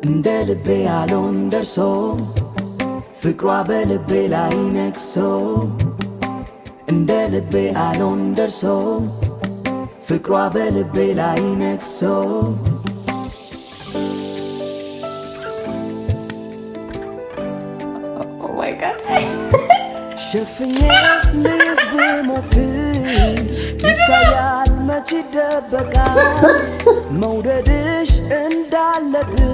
እንደ ልቤ ያለውን ደርሶ ፍቅሯ በልቤ ላይ ነግሶ እንደ ልቤ ያለውን ደርሶ ፍቅሯ በልቤ ላይ ነግሶ ሸፍኜ ልይዝ ብሞክር ይታያል መች ይደበቃል መውደድሽ እንዳለብኝ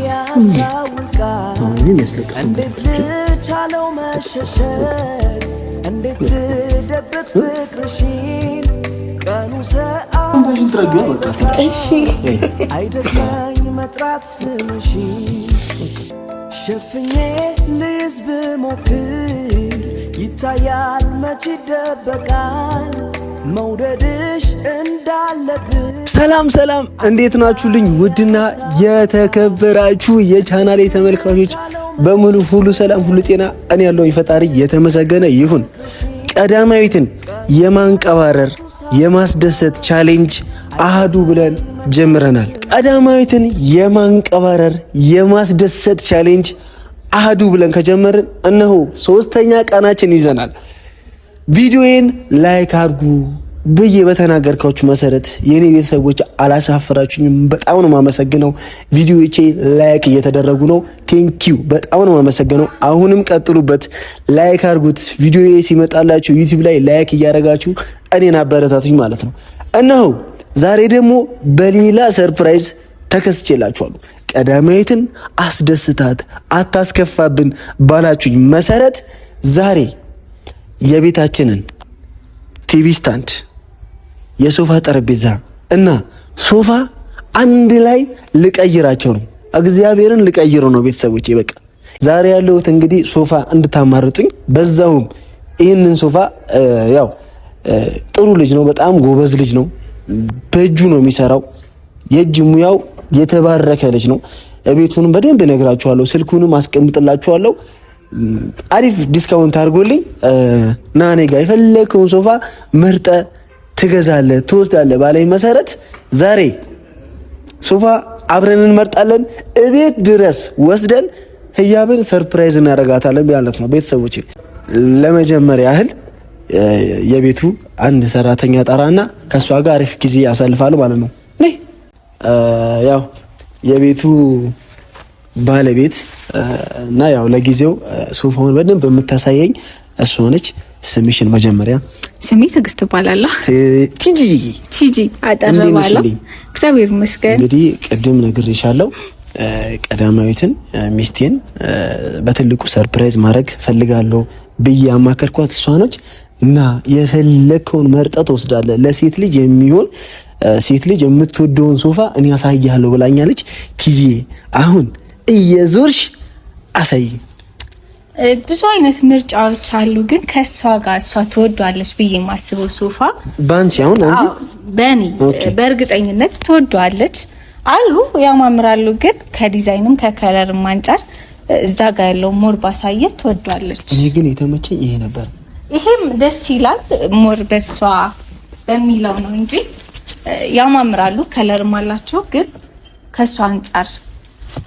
ያስታውቃል እንዴት ልቻለው መሸሸግ እንዴት ልደብቅ ፍቅርሽን ቀኑ ሰዓት አይደግመኝ መጥራት ስምሽን ሸፍኜ ልይዝ ብሞክር ይታያል መች ይደበቃል መውደድሽ እንዳለብኝ። ሰላም እንዴት ናችሁልኝ? ውድና የተከበራችሁ የቻናሌ ተመልካቾች በሙሉ ሁሉ ሰላም ሁሉ ጤና፣ እኔ ያለሁኝ ፈጣሪ የተመሰገነ ይሁን። ቀዳማዊትን የማንቀባረር የማስደሰት ቻሌንጅ አሃዱ ብለን ጀምረናል። ቀዳማዊትን የማንቀባረር የማስደሰት ቻሌንጅ አሃዱ ብለን ከጀመርን እነሆ 3ኛ ቀናችን ይዘናል። ቪዲዮዬን ላይክ አድርጉ ብዬ በተናገርኳችሁ መሰረት የኔ ቤተሰቦች አላሳፈራችሁኝም። በጣም ነው የማመሰግነው። ቪዲዮዎቼ ላይክ እየተደረጉ ነው። ቴንኪው በጣም ነው የማመሰግነው። አሁንም ቀጥሉበት፣ ላይክ አድርጉት። ቪዲዮዬ ሲመጣላችሁ ዩቲዩብ ላይ ላይክ እያደረጋችሁ እኔን አበረታቱኝ ማለት ነው። እነሆ ዛሬ ደግሞ በሌላ ሰርፕራይዝ ተከስቼላችኋለሁ። ቀዳማዊትን አስደስታት አታስከፋብን ባላችሁኝ መሰረት ዛሬ የቤታችንን ቲቪ ስታንድ፣ የሶፋ ጠረጴዛ እና ሶፋ አንድ ላይ ልቀይራቸው ነው። እግዚአብሔርን ልቀይረው ነው ቤተሰቦቼ። በቃ ዛሬ ያለሁት እንግዲህ ሶፋ እንድታማርጡኝ፣ በዛውም ይህንን ሶፋ ያው ጥሩ ልጅ ነው፣ በጣም ጎበዝ ልጅ ነው። በእጁ ነው የሚሰራው። የእጅ ሙያው የተባረከ ልጅ ነው። ቤቱንም በደንብ እነግራችኋለሁ፣ ስልኩንም አስቀምጥላችኋለሁ። አሪፍ ዲስካውንት አድርጎልኝ ና እኔ ጋር የፈለከውን ሶፋ መርጠ ትገዛለህ ትወስዳለህ ባለኝ መሰረት ዛሬ ሶፋ አብረን እንመርጣለን። እቤት ድረስ ወስደን ህያብን ሰርፕራይዝ እናደርጋታለን ማለት ነው። ቤተሰቦቼ ለመጀመሪያ ያህል የቤቱ አንድ ሰራተኛ ጠራና ከሷ ጋር አሪፍ ጊዜ ያሳልፋሉ ማለት ነው። ያው የቤቱ ባለቤት እና ያው ለጊዜው ሶፋውን በደንብ የምታሳየኝ እሷ ነች። ስምሽን መጀመሪያ? ስሜ ትዕግስት እባላለሁ። ቲጂ አጠረባለሁ። እግዚአብሔር ይመስገን። እንግዲህ ቅድም ነግሬሻለሁ፣ ቀዳማዊትን ሚስቴን በትልቁ ሰርፕራይዝ ማድረግ ፈልጋለሁ ብዬ አማከርኳት። እሷ ነች እና የፈለከውን መርጠህ ትወስዳለህ፣ ለሴት ልጅ የሚሆን ሴት ልጅ የምትወደውን ሶፋ እኔ አሳያለሁ ብላኛለች። ቲጂ አሁን እየዞርሽ አሳይ። ብዙ አይነት ምርጫዎች አሉ፣ ግን ከሷ ጋር እሷ ትወዷለች ብዬ የማስበው ሶፋ ባንቺ አሁን አንቺ በእኔ በእርግጠኝነት ትወዷለች አሉ፣ ያማምራሉ። ግን ከዲዛይንም ከከለርም አንፃር እዛ ጋር ያለው ሞር ባሳየት ትወዷለች። እኔ ግን የተመቸኝ ይሄ ነበር። ይሄም ደስ ይላል፣ ሞር በሷ በሚለው ነው እንጂ ያማምራሉ፣ ከለርም አላቸው። ግን ከሷ አንፃር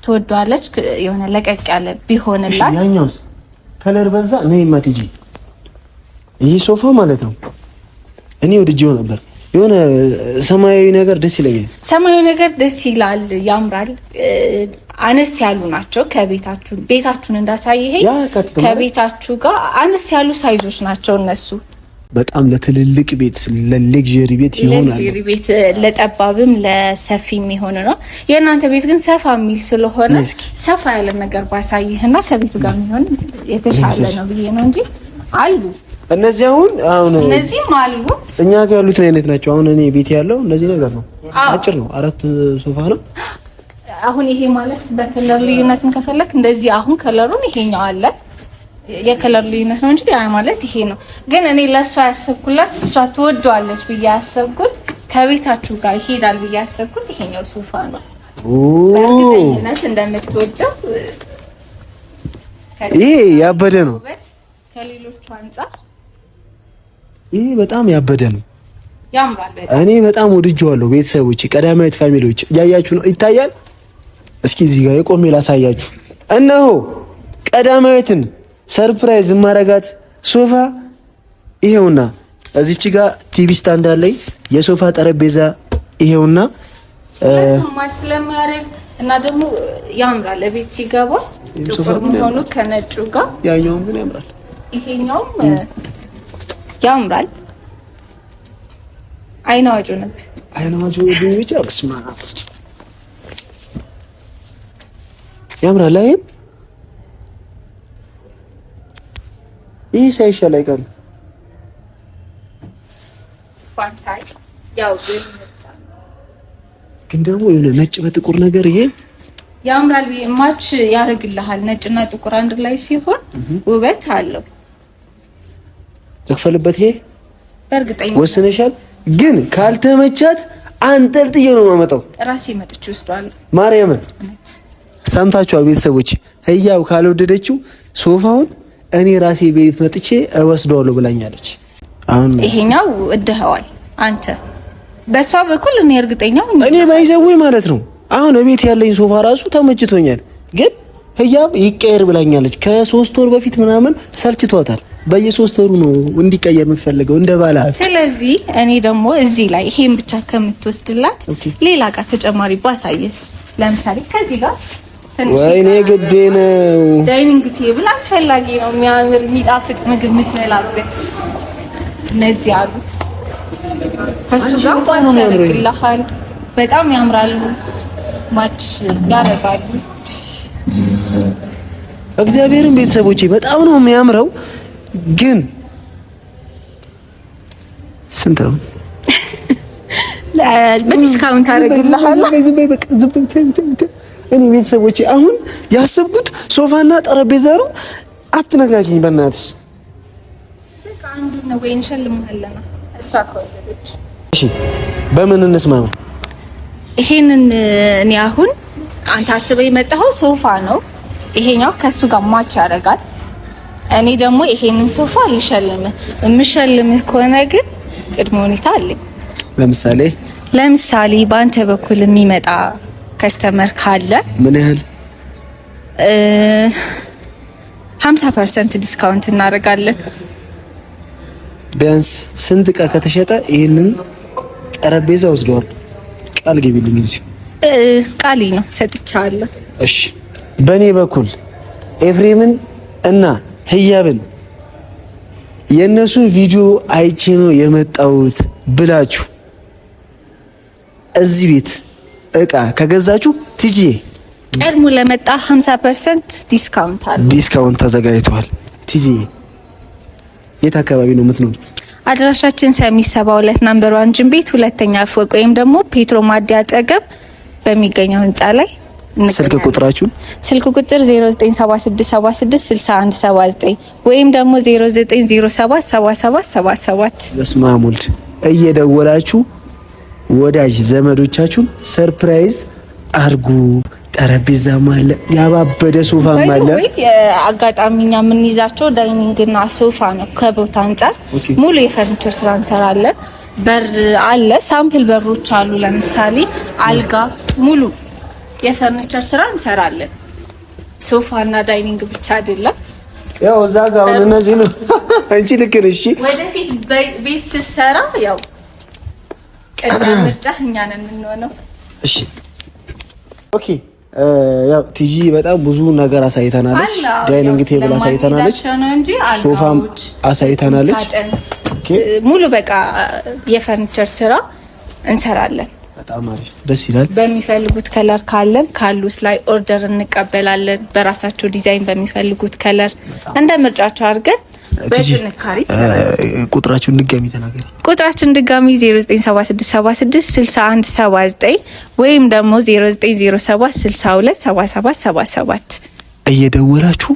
ትወዷለች። የሆነ ለቀቅ ያለ ቢሆንላት። ያኛውስ ከለር በዛ ነይ ማቲጂ። ይሄ ሶፋ ማለት ነው እኔ ወድጄው ነበር። የሆነ ሰማያዊ ነገር ደስ ይለኛል። ሰማያዊ ነገር ደስ ይላል፣ ያምራል። አነስ ያሉ ናቸው። ቤታችሁን እንዳሳይሄ ከቤታችሁ ጋር አነስ ያሉ ሳይዞች ናቸው እነሱ። በጣም ለትልልቅ ቤት ለሌግዠሪ ቤት ይሆናል። ለሌግዠሪ ቤት ለጠባብም ለሰፊም ይሆን ነው። የእናንተ ቤት ግን ሰፋ የሚል ስለሆነ ሰፋ ያለ ነገር ባሳይህና ከቤቱ ጋር የሚሆን የተሻለ ነው ብዬ ነው እንጂ አሉ እነዚህ እነዚህም አሉ። እኛ ጋር ያሉት አይነት ናቸው። አሁን እኔ ቤት ያለው እንደዚህ ነገር ነው። አጭር ነው፣ 4 ሶፋ ነው። አሁን ይሄ ማለት በከለር ልዩነትን ከፈለክ እንደዚህ አሁን ከለሩን ይሄኛው አለ። የከለር ልዩነት ነው እንጂ ያ ማለት ይሄ ነው። ግን እኔ ለሷ ያሰብኩላት እሷ ትወደዋለች ብዬ ያሰብኩት ከቤታችሁ ጋር ይሄዳል ብዬ ያሰብኩት ይሄኛው ሶፋ ነው። በእርግጠኝነት እንደምትወደው ይሄ ያበደ ነው። ከሌሎቹ አንፃር ይሄ በጣም ያበደ ነው። ያምራል። እኔ በጣም ወድጄዋለሁ። ቤተሰቦች ቀዳማዊት ፋሚሊዎች ያያችሁ ነው ይታያል። እስኪ እዚህ ጋር የቆሜ ላሳያችሁ። እነሆ ቀዳማዊትን ሰርፕራይዝ ማረጋት ሶፋ ይሄውና፣ እዚች ጋር ቲቪ ስታንድ አለኝ፣ የሶፋ ጠረጴዛ ይሄውና ማች ስለማያረግ እና ደግሞ ያምራል። ለቤት ሲገባ ጥቁር ሆኖ ከነጩ ጋር ያኛውም ግን ያምራል። ይሄኛውም ያምራል። አይናዋጆ ነበር አይናዋጆ ብቻ እስማ ያምራል። አይም ይሄ ሳይሻል አይቀርም። ፋንታይ ያው ግን ደግሞ የሆነ ነጭ በጥቁር ነገር ይሄ ያምራል። ማች ያደርግልሃል። ነጭና ጥቁር አንድ ላይ ሲሆን ውበት አለው። ልክፈልበት። ይሄ በእርግጠኛ ወስነሻል? ግን ካልተመቻት አንጠልጥዬ ነው የማመጣው። ራሴ መጥቼ ወስዷለሁ። ማርያምን ሰምታችኋል ቤተሰቦች። ህያው ካልወደደችው ሶፋውን እኔ ራሴ ቤት መጥቼ እወስደዋለሁ ብላኛለች። አሁን ይሄኛው እድኸዋል አንተ በሷ በኩል እኔ እርግጠኛ ነኝ። እኔ ባይዘው ማለት ነው አሁን እቤት ያለኝ ሶፋ ራሱ ተመችቶኛል። ግን ህያብ ይቀየር ብላኛለች። ከ3 ወር በፊት ምናምን ሰልችቷታል። በየ3 ወሩ ነው እንዲቀየር የምትፈልገው እንደ ባላት። ስለዚህ እኔ ደግሞ እዚህ ላይ ይሄን ብቻ ከምትወስድላት ሌላ ጋር ተጨማሪ ባሳየስ፣ ለምሳሌ ከዚህ ጋር ወይኔ ግዴ ነው ዳይኒንግ ቴብል አስፈላጊ ነው። የሚያምር የሚጣፍጥ ምግብ የምትበላበት እነዚህ አሉ። ከሱ ጋር ቆንጆ ያደርግልሃል። በጣም ያምራሉ። ማች ያደርጋሉ። እግዚአብሔርን ቤተሰቦቼ በጣም ነው የሚያምረው። ግን ስንት ነው? በዲስካውንት አደርግልሃለሁ። እኔ ቤተሰቦቼ አሁን ያሰብኩት ሶፋና ጠረጴዛ ነው። አትነጋጊኝ በእናትሽ። በቃ አንዱ ነው ወይ እንሸልምሃለን። እሷ ከወደደች እሺ፣ በምን እንስማማ? ይሄንን እኔ አሁን አንተ አስበህ የመጣኸው ሶፋ ነው። ይሄኛው ከሱ ጋር ማች ያደርጋል። እኔ ደግሞ ይሄንን ሶፋ ልሸልምህ። የምሸልምህ ከሆነ ግን ቅድመ ሁኔታ አለኝ። ለምሳሌ በአንተ በኩል የሚመጣ ከስተመር ካለ ምን ያህል 50% ዲስካውንት እናደርጋለን። ቢያንስ ስንት ዕቃ ከተሸጠ ይሄንን ጠረጴዛ ወስደዋል? ቃል ግቢልኝ። እዚህ ቃል ነው ሰጥቻለሁ። እሺ፣ በእኔ በኩል ኤፍሬምን እና ህያብን የእነሱን ቪዲዮ አይቼ ነው የመጣሁት ብላችሁ እዚህ ቤት እቃ ከገዛችሁ ቲጂዬ ቀድሞ ለመጣ 50% ዲስካውንት አለ። ዲስካውንት ተዘጋጅቷል። ቲጂዬ የት አካባቢ ነው የምትኖሩት? አድራሻችን ሰሚት 72 ነምበር 1 ጅም ቤት ሁለተኛ ፎቅ ወይም ደግሞ ፔትሮ ማዲያ አጠገብ በሚገኘው ህንጻ ላይ ስልክ ቁጥራችሁን? ስልክ ቁጥር 0976766179 ወይም ደግሞ 0907777777 በስመ አብ ወልድ እየደወላችሁ ወዳጅ ዘመዶቻችሁን ሰርፕራይዝ አርጉ። ጠረጴዛም አለ፣ ያባበደ ሶፋም አለ። አጋጣሚኛ የምንይዛቸው ዳይኒንግ እና ሶፋ ነው። ከቦታ አንጻር ሙሉ የፈርኒቸር ስራ እንሰራለን። በር አለ፣ ሳምፕል በሮች አሉ። ለምሳሌ አልጋ፣ ሙሉ የፈርኒቸር ስራ እንሰራለን። ሶፋ እና ዳይኒንግ ብቻ አይደለም። ያው እዛ ጋር እነዚህ ነው እንጂ ልክ ነሽ። ወደፊት ቤት ስትሰራ ያው ቀድሞ ምርጫ እኛ ነን የምንሆነው። እሺ ኦኬ። ያው ቲጂ በጣም ብዙ ነገር አሳይተናለች። ዳይኒንግ ቴብል አሳይተናለች፣ ሶፋም አሳይተናለች። ሙሉ በቃ የፈርኒቸር ስራ እንሰራለን። በጣም አሪፍ ደስ ይላል። በሚፈልጉት ከለር ካሉስ ላይ ኦርደር እንቀበላለን። በራሳቸው ዲዛይን በሚፈልጉት ከለር እንደ ምርጫቸው አድርገን በጥንካሬ ቁጥራችሁን ድጋሚ ተናገሪ። ቁጥራችን ድጋሚ 0976766179 ወይም ደግሞ 0907627777 እየደወላችሁ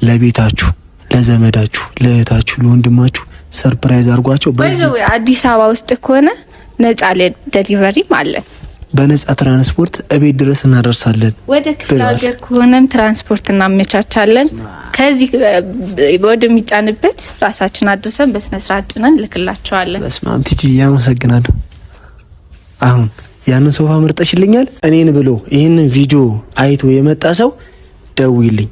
ለቤታችሁ፣ ለዘመዳችሁ፣ ለእህታችሁ፣ ለወንድማችሁ ሰርፕራይዝ አድርጓቸው። በዚህ አዲስ አበባ ውስጥ ከሆነ ነፃ ዴሊቨሪም አለ። በነፃ ትራንስፖርት እቤት ድረስ እናደርሳለን። ወደ ክፍለ ሀገር ከሆነም ትራንስፖርት እናመቻቻለን። ከዚህ ወደሚጫንበት ራሳችን አድርሰን በስነ ስርዓት ጭነን ልክላቸዋለን። በስማም ቲጂ ያመሰግናለሁ። አሁን ያንን ሶፋ መርጠሽልኛል። እኔን ብሎ ይሄንን ቪዲዮ አይቶ የመጣ ሰው ደውይልኝ።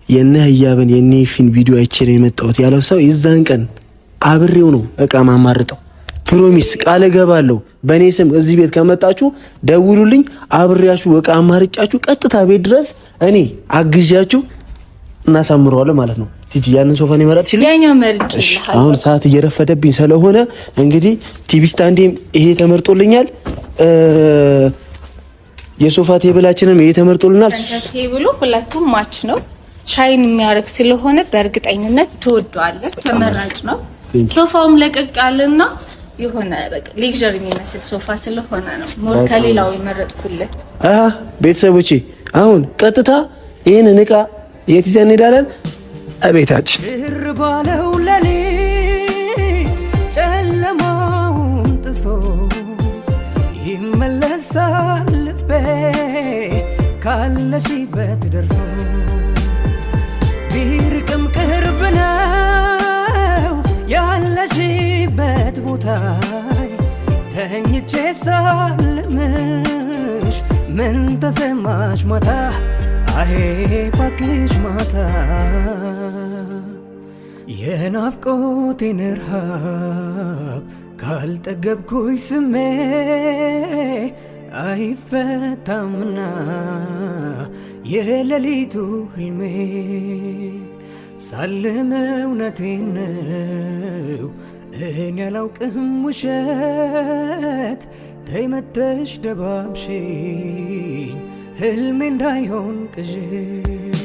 የነ ህያብን የነ ፊን ቪዲዮ አይቼ ነው የመጣሁት ያለው ሰው የዛን ቀን አብሬው ነው እቃ ማማርጠው። ፕሮሚስ ቃል እገባለሁ። በእኔ ስም እዚህ ቤት ከመጣችሁ ደውሉልኝ። አብሬያችሁ እቃ አማርጫችሁ ቀጥታ ቤት ድረስ እኔ አግዣችሁ እናሳምረዋለን ማለት ነው። ቲጂ ያንን ሶፋ ነው የመረጥሽልኝ? ያኛው መርጭ። አሁን ሰዓት እየረፈደብኝ ስለሆነ እንግዲህ ቲቪ ስታንዴም ይሄ ተመርጦልኛል። የሶፋ ቴብላችንም ይሄ ተመርጦልናል። ቴብሉ ሁለቱም ማች ነው። ሻይን የሚያደርግ ስለሆነ በእርግጠኝነት ትወደዋለች። ተመራጭ ነው። ሶፋውም ለቀቅ ያለና የሆነ በቃ ሌክዠሪ የሚመስል ሶፋ ስለሆነ ነው ሞር ከሌላው የመረጥኩልህ። ቤተሰቦቼ አሁን ቀጥታ ይሄንን እቃ የት ይዘን እንሄዳለን? አቤታችን ሽር ባለው ሌሊት ጨለማውን ጥሶ ይመለሳል ልቤ ካለሽበት ደርሶ ቢርቅም ቅርብ ነው ያለሽበት ቦታ ተኝቼ ሳልምሽ ምን ተሰማሽ ማታ አሄ ባክሽ ማታ የናፍቆቴን ረሃብ ካልጠገብኩኝ ስሜ አይፈታምና የሌሊቱ ህልሜ ሳልም እውነቴን ነው እኔ ያላውቅም ውሸት ተይመተሽ ደባብሽኝ ህልሜ እንዳይሆን ቅዥት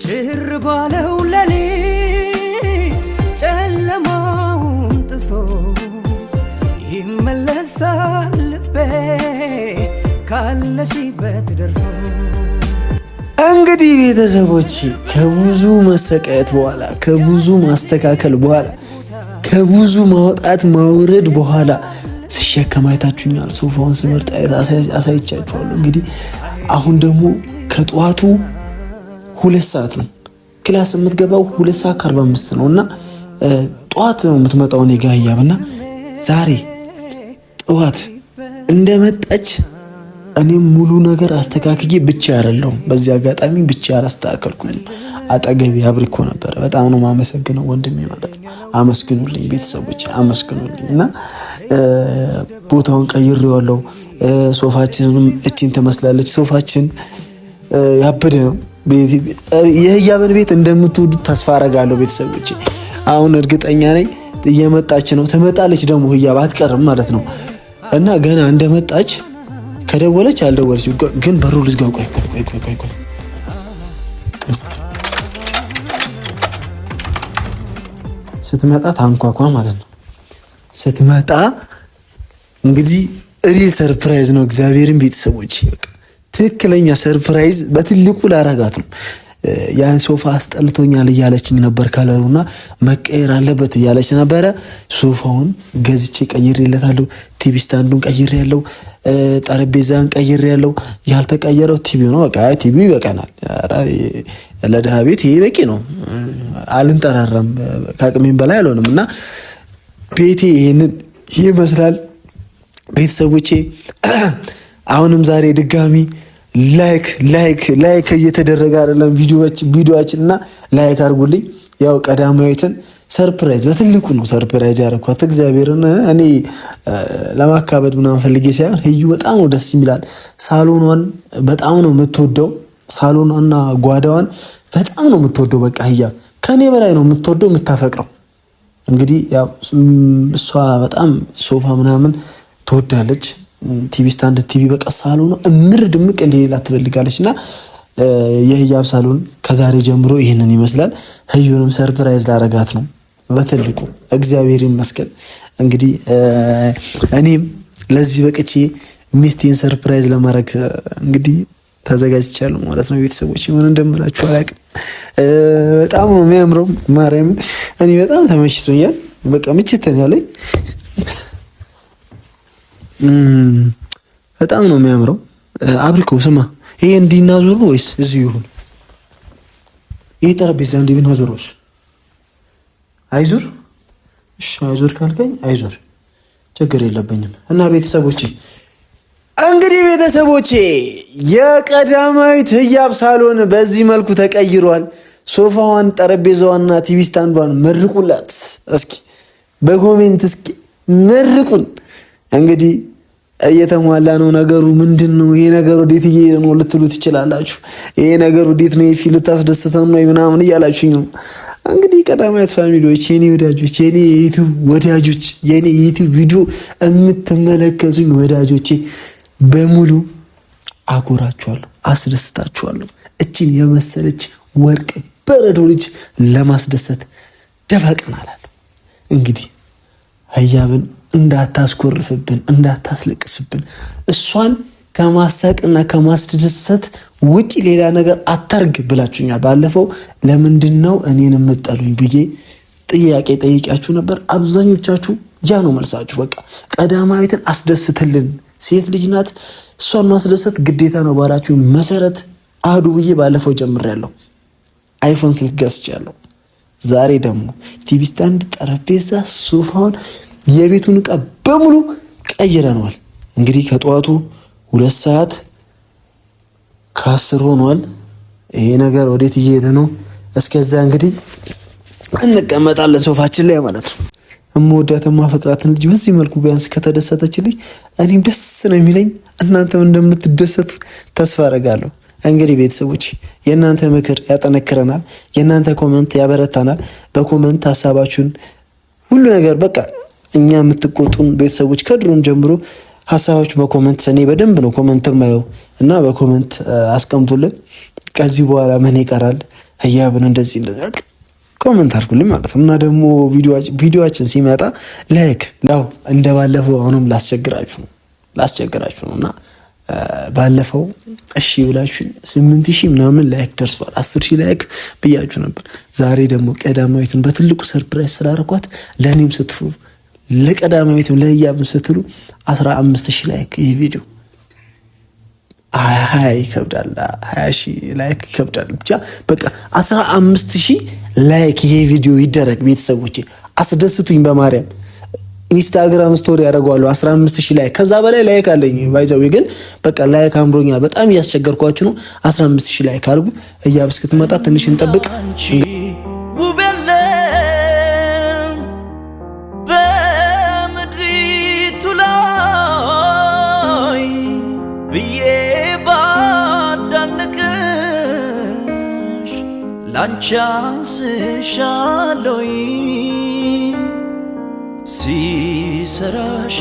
ጭር ባለው ሌሊት ጨለማውን ጥሶ ይመለሳል ልቤ ካለሽበት ደርሶ። እንግዲህ ቤተሰቦች ከብዙ መሰቃየት በኋላ ከብዙ ማስተካከል በኋላ ከብዙ ማውጣት ማውረድ በኋላ ሲሸከም አይታችሁኛል። ሶፋውን ስመርጥ አሳይቻችኋለሁ። እንግዲህ አሁን ደግሞ ከጠዋቱ 2 ሰዓት ነው ክላስ የምትገባው 2 ሰዓት ከ45 ነው እና ጠዋት ነው የምትመጣው እኔ ጋር ህያብና ዛሬ ጠዋት እንደመጣች እኔም ሙሉ ነገር አስተካክዬ ብቻ አይደለሁም። በዚህ አጋጣሚ ብቻ አላስተካከልኩኝም። አጠገቤ አብሪኮ ነበር። በጣም ነው ማመሰግነው ወንድሜ ማለት ነው። አመስግኑልኝ ቤተሰቦች አመስግኑልኝ። እና ቦታውን ቀይሬዋለሁ። ሶፋችንንም እቺን ትመስላለች። ሶፋችን ያበደ ነው። የህያብን ቤት እንደምትወዱት ተስፋ አረጋለሁ ቤተሰቦች። አሁን እርግጠኛ ነኝ እየመጣች ነው። ትመጣለች ደግሞ ህያብ አትቀርም ማለት ነው። እና ገና እንደመጣች ከደወለች አልደወለች ግን በሩ ልዝጋው። ቆይ ስትመጣ ታንኳኳ ማለት ነው። ስትመጣ እንግዲህ ሪል ሰርፕራይዝ ነው። እግዚአብሔርን ቤተሰቦች ትክክለኛ ሰርፕራይዝ በትልቁ ላረጋት ነው። ያን ሶፋ አስጠልቶኛል እያለችኝ ነበር። ከለሩና መቀየር አለበት እያለች ነበረ። ሶፋውን ገዝቼ ቀይሬለታለሁ። ቲቪ ስታንዱን ቀይሬያለሁ። ጠረጴዛን ቀይሬያለሁ። ያልተቀየረው ቲቪው ነው። በቃ ቲቪው ይበቃናል። ለድሃ ቤት ይሄ በቂ ነው። አልንጠራራም። ከአቅሜም በላይ አልሆንም እና ቤቴ ይሄንን ይመስላል ቤተሰቦቼ። አሁንም ዛሬ ድጋሚ ላይክ እየተደረገ አይደለም ቪዲዮአችን እና ላይክ አድርጉልኝ። ያው ቀዳማዊትን ሰርፕራይዝ በትልቁ ነው ሰርፕራይዝ ያደረኳት። እግዚአብሔርን እኔ ለማካበድ ምናምን ፈልጌ ሳይሆን ህዩ በጣም ነው ደስ የሚላት። ሳሎኗን በጣም ነው የምትወደው። ሳሎኗና ጓዳዋን በጣም ነው የምትወደው። በቃ ህያ ከኔ በላይ ነው የምትወደው የምታፈቅረው። እንግዲህ ያው እሷ በጣም ሶፋ ምናምን ትወዳለች። ቲቪ ስታንድ ቲቪ በቃ ሳሎኑ እምር ድምቅ እንዲላ ትፈልጋለችና የህያብ ሳሎን ከዛሬ ጀምሮ ይሄንን ይመስላል። ህዩንም ሰርፕራይዝ ላረጋት ነው በትልቁ እግዚአብሔር ይመስገን። እንግዲህ እኔም ለዚህ በቅቼ ሚስቴን ሰርፕራይዝ ለማድረግ እንግዲህ ተዘጋጅቻለሁ ማለት ነው። ቤተሰቦች ምን እንደምላችሁ አላውቅም። በጣም ነው የሚያምረው። ማርያምን እኔ በጣም ተመችቶኛል። በቃ ምችተኛ ላይ በጣም ነው የሚያምረው። አብሪኮ ስማ፣ ይሄ እንዲናዙር ነው ወይስ እዚሁ ይሁን? ይሄ ጠረጴዛ እንዲ ብናዞረውስ? አይዞር። እሺ አይዞር ካልከኝ አይዞር፣ ችግር የለብኝም። እና ቤተሰቦቼ እንግዲህ የቀዳማዊት ህያብ ሳሎን በዚህ መልኩ ተቀይሯል። ሶፋዋን፣ ጠረጴዛዋንና ቲቪ ስታንዷን መርቁላት እስኪ በኮሜንት እስኪ መርቁን። እንግዲህ እየተሟላ ነው ነገሩ። ምንድነው ይሄ ነገር? ወዴት እየሄደ ነው ልትሉ ትችላላችሁ። ይሄ ነገር ወዴት ነው? ይፊ ልታስደስተን ነው ምናምን እያላችሁኝ ነው። እንግዲህ ቀዳማዊት ፋሚሊዎች፣ የኔ ወዳጆች፣ የኔ የዩቲዩብ ወዳጆች፣ የኔ የዩቲዩብ ቪዲዮ የምትመለከቱኝ ወዳጆቼ በሙሉ አጎራችኋለሁ፣ አስደስታችኋለሁ። እችን የመሰለች ወርቅ በረዶ ልጅ ለማስደሰት ደፋ ቀና እላለሁ። እንግዲህ ህያብን እንዳታስኮርፍብን፣ እንዳታስለቅስብን፣ እሷን ከማሳቅና ከማስደሰት ውጪ ሌላ ነገር አታርግ ብላችሁኛል። ባለፈው ለምንድን ነው እኔን የምጠሉኝ ብዬ ጥያቄ ጠይቂያችሁ ነበር። አብዛኞቻችሁ ያ ነው መልሳችሁ። በቃ ቀዳማዊትን አስደስትልን፣ ሴት ልጅ ናት፣ እሷን ማስደሰት ግዴታ ነው ባላችሁ መሰረት አህዱ ብዬ ባለፈው ጀምሬያለሁ። አይፎን ስልክ ገዝቻለሁ። ዛሬ ደግሞ ቲቪ ስታንድ፣ ጠረጴዛ፣ ሶፋውን፣ የቤቱን ዕቃ በሙሉ ቀይረነዋል። እንግዲህ ከጠዋቱ 2 ሰዓት ከ10 ሆኗል። ይሄ ነገር ወዴት እየሄደ ነው? እስከዛ እንግዲህ እንቀመጣለን ሶፋችን ላይ ማለት ነው። እምወዳት የማፈቅራትን ልጅ በዚህ መልኩ ቢያንስ ከተደሰተችልኝ እኔም ደስ ነው የሚለኝ። እናንተም እንደምትደሰቱ ተስፋ አደርጋለሁ። እንግዲህ ቤተሰቦች የእናንተ ምክር ያጠነክረናል፣ የእናንተ ኮመንት ያበረታናል። በኮመንት ሀሳባችሁን ሁሉ ነገር በቃ እኛ የምትቆጡን ቤተሰቦች ከድሮም ጀምሮ ሀሳባችሁ በኮመንት እኔ በደንብ ነው ኮመንት ማየው እና በኮመንት አስቀምጡልን። ከዚህ በኋላ ምን ይቀራል? ህያብን እንደዚህ በቃ ኮመንት አድርጉልኝ ማለት ነው። እና ደግሞ ቪዲዮአችን ሲመጣ ላይክ ላው እንደባለፈው አሁንም ላስቸግራችሁ ነው እና ባለፈው እሺ ብላችሁ 8000 ምናምን ላይክ ደርሷል። 10000 ላይክ ብያችሁ ነበር። ዛሬ ደግሞ ቀዳማዊትን በትልቁ ሰርፕራይዝ ስላደረኳት ለኔም ስትሉ ለቀዳማዊትም ለህያብም ስትሉ 15000 ላይክ ይሄ ቪዲዮ 20 ይከብዳል። 20000 ላይክ ይከብዳል። ብቻ በቃ 15000 ላይክ ይሄ ቪዲዮ ይደረግ። ቤተሰቦቼ አስደስቱኝ በማርያም። ኢንስታግራም ስቶሪ ያደርገዋለሁ 15000 ላይክ፣ ከዛ በላይ ላይክ አለኝ ባይዘው ግን በቃ ላይክ አምሮኛል። በጣም እያስቸገርኳችሁ ነው። 15000 ላይክ አድርጉ። ህያብ እስክትመጣ ትንሽ እንጠብቅ። በምድሪቱ ላይ ብዬ ባዳንቅሽ ላንቺ አንስሻለሁ ሲሰራሽ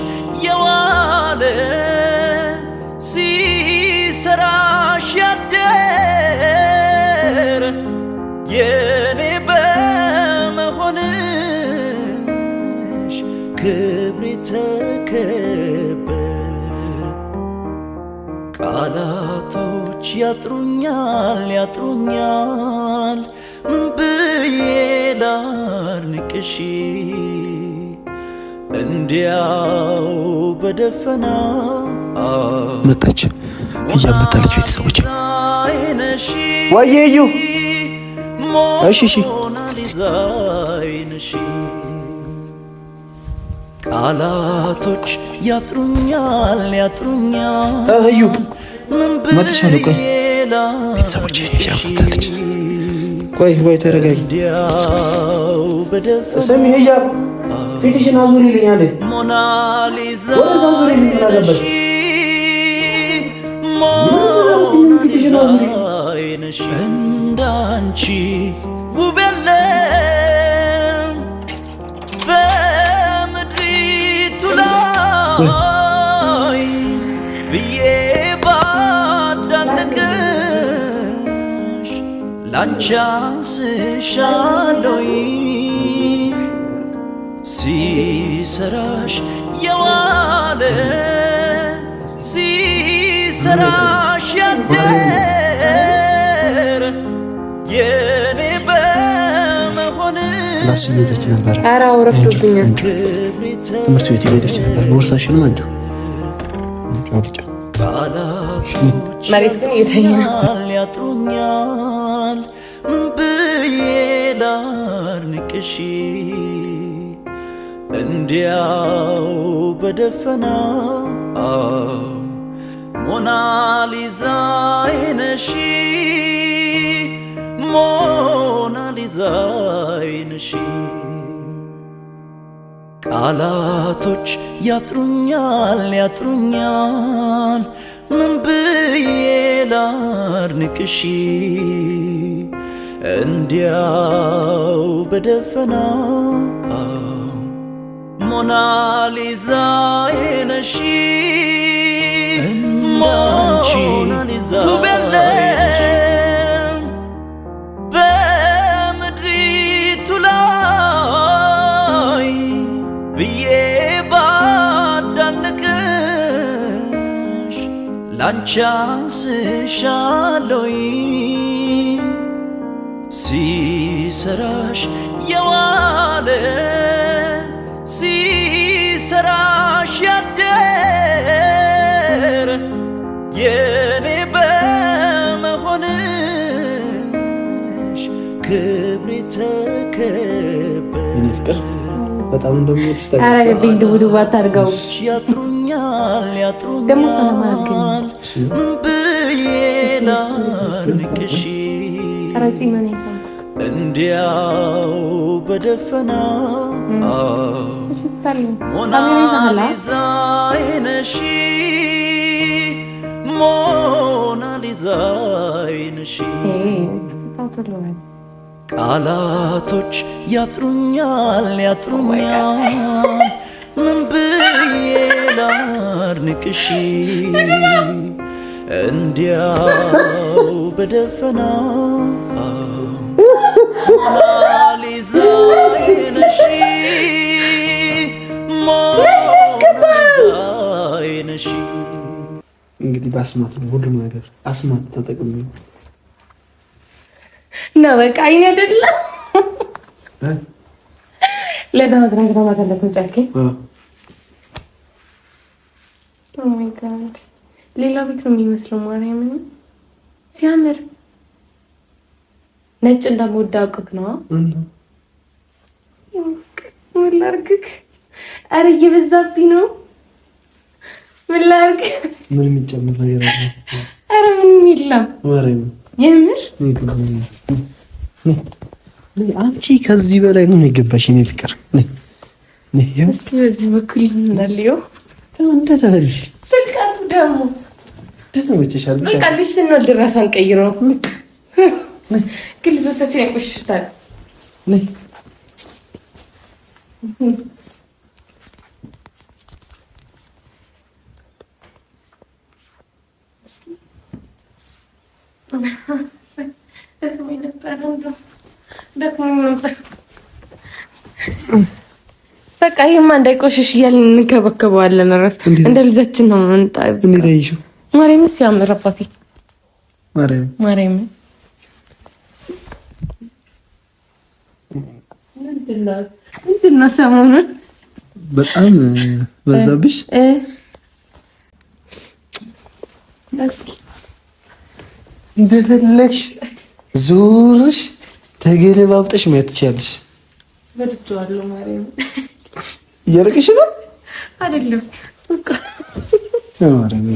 የዋለ ሲሰራሽ ያደረ የኔ በመሆንሽ ክብሬ ተከበረ። ቃላቶች ያጥሩኛል ምን ብዬ ላድንቅሽ እንዲያው በደፈና መጣች። እያመጣለች ቤተሰቦች ወየዩ እሺ ቃላቶች ያጥሩኛል እዩ መጥቻለሁ። ቆይ ቤተሰቦች እያመጣለች። ቆይ ተረጋጊ። ስሚ ህያብ ፊትሽን አዙሪልኝ አለ ሞናሊዛ ወደዛ አዙሪልኝ አለበት። ፊትሽን አዙሪልኝ እንዳንቺ ውብ የለም በምድሪቱ ላይ ላንቺ አንስሻለሁ ሲሰራሽ የዋለ ሲሰራሽ ያደረ የኔ በመሆን ክላስ እየሄደች ነበር። ኧረ አውረፍዶብኛል። ትምህርት ቤት እየሄደች ነበር። ቦርሳሽን አንዱ መሬት ግን እየተኛል ያጥሩኛል ምን ብዬ ላርንቅሽ እንዲያው በደፈና ሞናሊዛ አይነሽ ሞናሊዛ አይነሽ ቃላቶች ያጥሩኛል ያጥሩኛል ምን ብዬ ላርንቅሽ እንዲያው በደፈና ሞናሊዛ አይነሽ ሞናሊዛ አይነሽ በምድሪቱ ላይ ብዬ ባዳንቅሽ ላንቺ አንስሻለሁ ሲሰራሽ የዋለ ሲሰራሽ ያደረ የኔ በመሆንሽ ክብሬ ተከበረ በጣም እንደምወድሽ ታውቃለህ። ድቡድቡ አታድርገው ያጥሩኛል ደግሞ ሰላም አያገኝ ብዬ ላርንቅሽ እንዲያው በደፈና ሞናሊዛ አይነሽ ሞናሊዛ አይነሽ ቃላቶች ያጥሩኛል ያጥሩኛል ምን ብዬ ላርንቅሽ እንዲያው በደፈና ሞናሊዛ አይነሽ ሞናሊዛ አይነሽ እንግዲህ በአስማት ነው ሁሉም ነገር አስማት ተጠቅሜ ነው በቃ አይኔ አይደለ ለዛ ነው ትናንትና ማታ ለኮንጫልከ ኦ ማይ ጋድ ሌላ ቤት ነው የሚመስለው ማርያምን ሲያምር ነጭ እንደምወድ አውቅክ ነው ምን ላድርግክ ኧረ እየበዛብኝ ነው ምን ላድርግ ምን የሚጨምር ነገር አለ ኧረ ምን የለም ማርያምን የምር አንቺ ከዚህ በላይ ነው የሚገባሽ የኔ ፍቅር ነይ እስኪ በዚህ በኩል እንዳልየው እንደ ተበልሽ ፍቃቱ ደግሞ ተስተመቸሻል ብቻ በቃ ልጅ ስንወልድ እራስ አንቀይረው ግን ልጆቻችን ያቆሽሹታል ነይ በቃ ይሄማ እንዳይቆሽሽ እያልን እንከባከበዋለን። እራስ እንደ ልጃችን ነው የምንጣው። እንዴት አይሽው? ማርያም ሲያምር አባቴ ማርያም ምንድን ነው ሰሞኑን በጣም በዛብሽ። እስኪ እንደፈለግሽ ዞርሽ ተገለባብጠሽ ማየት ትችያለሽ። ወድጄዋለሁ ማርያም። እያለቅሽ ነው አይደለም? በቃ ማርያም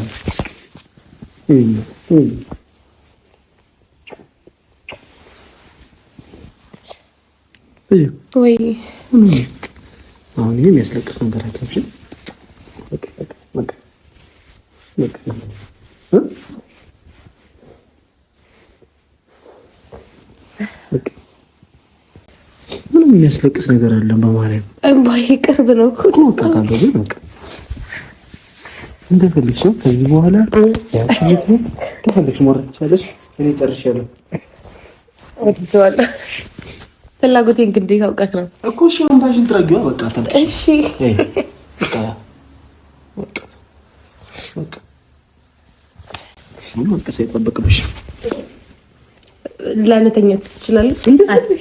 ወይ አሁን ይሄ የሚያስለቅስ ነገር አይታችሁም? ምንም የሚያስለቅስ ነገር አለን? በማርያም እንባዬ ቅርብ ነው እኮ በቃ እንደፈለግሽ ነው። ከዚህ በኋላ ያንቺ ቤት ነው። ከፈለግሽ ማውራት ትችያለሽ። እኔ ጨርሻለሁ። ወጥቷል። ፍላጎቴን ግዴታ አውቀት ነው እኮ። እሺ ወንባሽን ትረጊዋ በቃ ተልሽ። እሺ በቃ በቃ በቃ ምን ከሰይ ተጠበቅብሽ ለመተኛት ትችላለህ።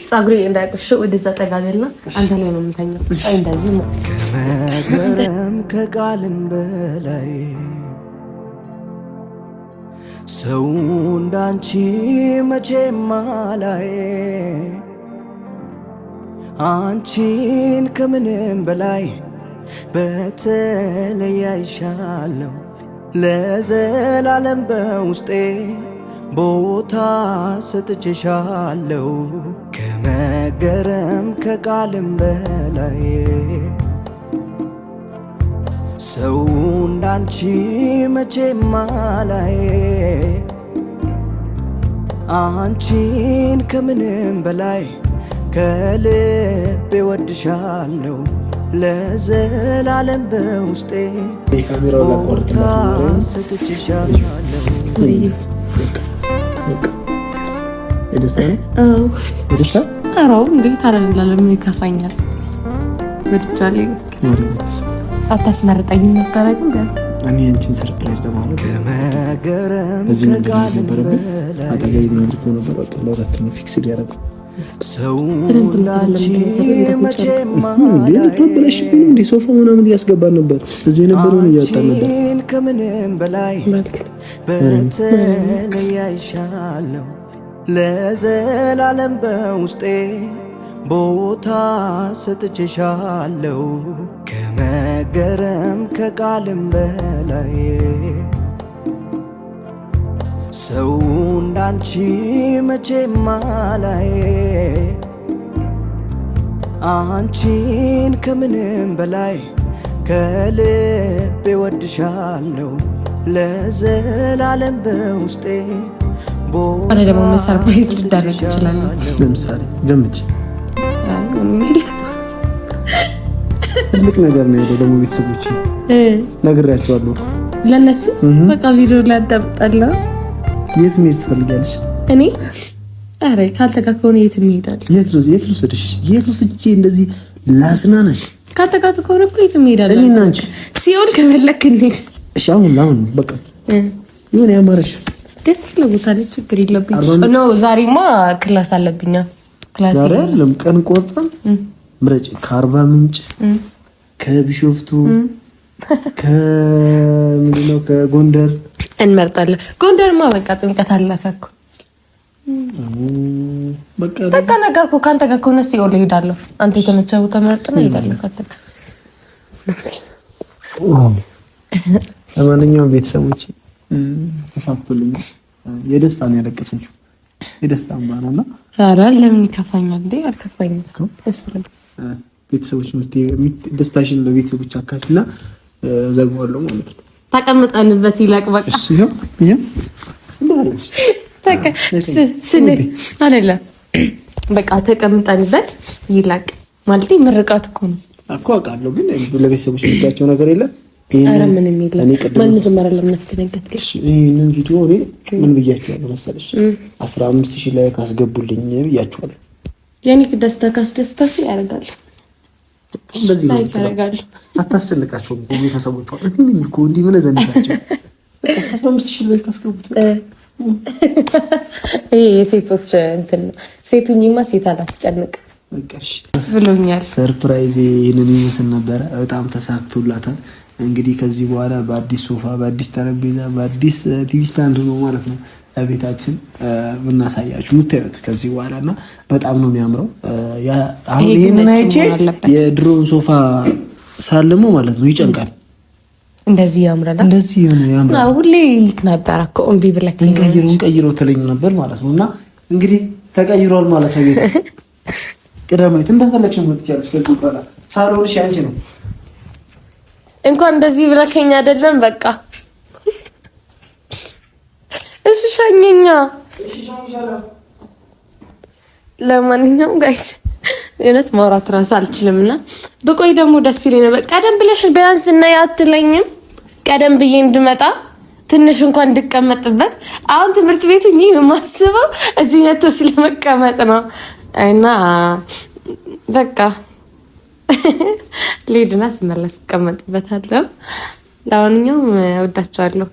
ጸጉሬ እንዳይቆሽ ወደዛ ጠጋቤልና አንተ ላይ ነው የምተኛው። እንደዚህ ነው ከመገረም ከቃልም በላይ ሰው እንዳንቺ መቼም አላይ አንቺን ከምንም በላይ በተለይ አይሻለሁ ለዘላለም በውስጤ ቦታ ሰጥቼሻለሁ ከመገረም ከቃልም በላይ ሰው እንዳንቺ መቼም አላይ አንቺን ከምንም በላይ ከልቤ ወድሻለሁ ለዘላለም በውስጤ ቦታ ሰጥቼሻለሁ። የደስታ ነው የደስታ አራው እንዴት አላለም ይከፋኛል። ወድጃለሁ። አታስመርጠኝ ነበር ግን ቢያንስ እኔ አንቺን ሰርፕራይዝ ለማድረግ ከመገረም በዚህ ነገር ነበረብኝ። አጠገቤ ነው ነበር በቃ ለሁለት ነው ፊክስ ሊያደርጉ ሰው ላንቺ መቼም ተበለሽ እንዴ ሶፋ ምናምን እያስገባን ነበር። እዚህ የነበረውን እያወጣን ነበር። ከምንም በላይ በተለይ አይሻለሁ ለዘላለም በውስጤ ቦታ ሰጥቼሻለሁ ከመገረም ከቃልም በላይ ሰው እንዳንቺ መቼም አላይ አንቺን ከምንም በላይ ከልቤ ወድሻለሁ ለዘላለም በውስጤ አረ ደግሞ ሰርፕራይዝ ሊደረግ ይችላል። ለምሳሌ ገምች ትልቅ ነገር ነው ያለው። ደግሞ ቤተሰቦች ነግሬያቸዋለሁ ለነሱ በቃ ቪዲዮ ላይ አዳምጣለሁ። የት መሄድ ትፈልጊያለሽ? እኔ አረ ካንተ ጋር ከሆነ የት እሄዳለሁ? የት ልውሰድሽ? የት ወስጄ እንደዚህ ላዝናናሽ? ካንተ ጋር ከሆነ እኮ የት እሄዳለሁ? እኔና አንቺ ሲኦል ከፈለክ እንሂድ። እሺ አሁን በቃ ይሁን ያማረሽ ደስ ይላል። ቦታ ላይ ችግር የለብኝም። ኖ ዛሬማ ክላስ አለብኝ። ክላስ ዛሬ አይደለም ቀን ቆርጠን ምረጭ። ከአርባ ምንጭ ከቢሾፍቱ ከምንድነው ከጎንደር እንመርጣለን። ጎንደርማ በቃ ጥምቀት አለፈ እኮ በቃ ነገርኩ። ካንተ ጋር ከሆነ ሲኦል እሄዳለሁ። አንተ የተመቸው ተመርጠና እሄዳለሁ ካንተ ጋር። ለማንኛውም ቤተሰቦች ተሳክቶልኛል። የደስታ ነው ያለቀሰችው። የደስታ እንባ ነውና ኧረ ለምን ይከፋኛል እንዴ? አልከፋኝም እኮ ደስ ብሎኝ። ቤተሰቦች ደስታሽን ለቤተሰቦች አካፍልና ዘግዋለሁ ማለት ነው። ተቀምጠንበት ይላቅ በቃ እሺ ይሄ እንደማለሽ አይደለም በቃ ተቀምጠንበት ይላቅ ማለት ምርቃት እኮ ነው እኮ አውቃለሁ። ግን ለቤተሰቦች የሚያቸው ነገር የለም። ይሄን እኔ ቀደም መጀመሪያ ለምናስተነገት ይሄንን ቪዲዮ እኔ ምን ብያችኋለሁ መሰለሽ? 15000 ላይ ካስገቡልኝ ብያችኋለሁ። የኔ ደስታ ካስደስታችሁ ያደርጋል። እንደዚህ ነው ያደርጋል። አታስጨንቃቸው ቤተሰቦቿ እንዴ እኮ እንዲህ ምን ዘንታቸው 15000 ላይ ካስገቡት ይሄ የሴቶች እንትን ሴቱኝማ ሴት አላስጨንቅ በቃሽ ብሎኛል። ሰርፕራይዝ ይሄንን ይመስል ነበር። በጣም ተሳክቶላታል። እንግዲህ ከዚህ በኋላ በአዲስ ሶፋ፣ በአዲስ ጠረጴዛ፣ በአዲስ ቲቪ ስታንድ ነው ማለት ነው ቤታችን ምናሳያችሁ የምታዩት ከዚህ በኋላና በጣም ነው የሚያምረው። አሁን ይሄንን አይቼ የድሮን ሶፋ ሳልሞ ማለት ነው ይጨንቃል። እንደዚህ ያምራል። እንደዚህ ያምራል። ሁሌ ልክ ነበር እኮ እምቢ ብለክ እንቀይረው ትለኝ ነበር ማለት ነውና እንግዲህ ተቀይሯል ማለት ነው። ቤት ቅዳሜት እንደፈለግሽ ነው ትያለሽ። ከዚህ በኋላ ሳሎንሽ ያንቺ ነው። እንኳን እንደዚህ ብለከኝ አይደለም በቃ እሺ ሻኘኛ። ለማንኛውም ጋይስ የነት ማውራት ራስ አልችልምና በቆይ ደግሞ ደስ ይለኝ ነበር። ቀደም ብለሽ ቢያንስ እና ያትለኝም ቀደም ብዬ እንድመጣ ትንሽ እንኳን እንድቀመጥበት። አሁን ትምህርት ቤቱ ይሄ የማስበው እዚህ መጥቶ ስለመቀመጥ ነው። እና በቃ ልሂድና ስመለስ እቀመጥበታለሁ። ለማንኛውም እወዳቸዋለሁ።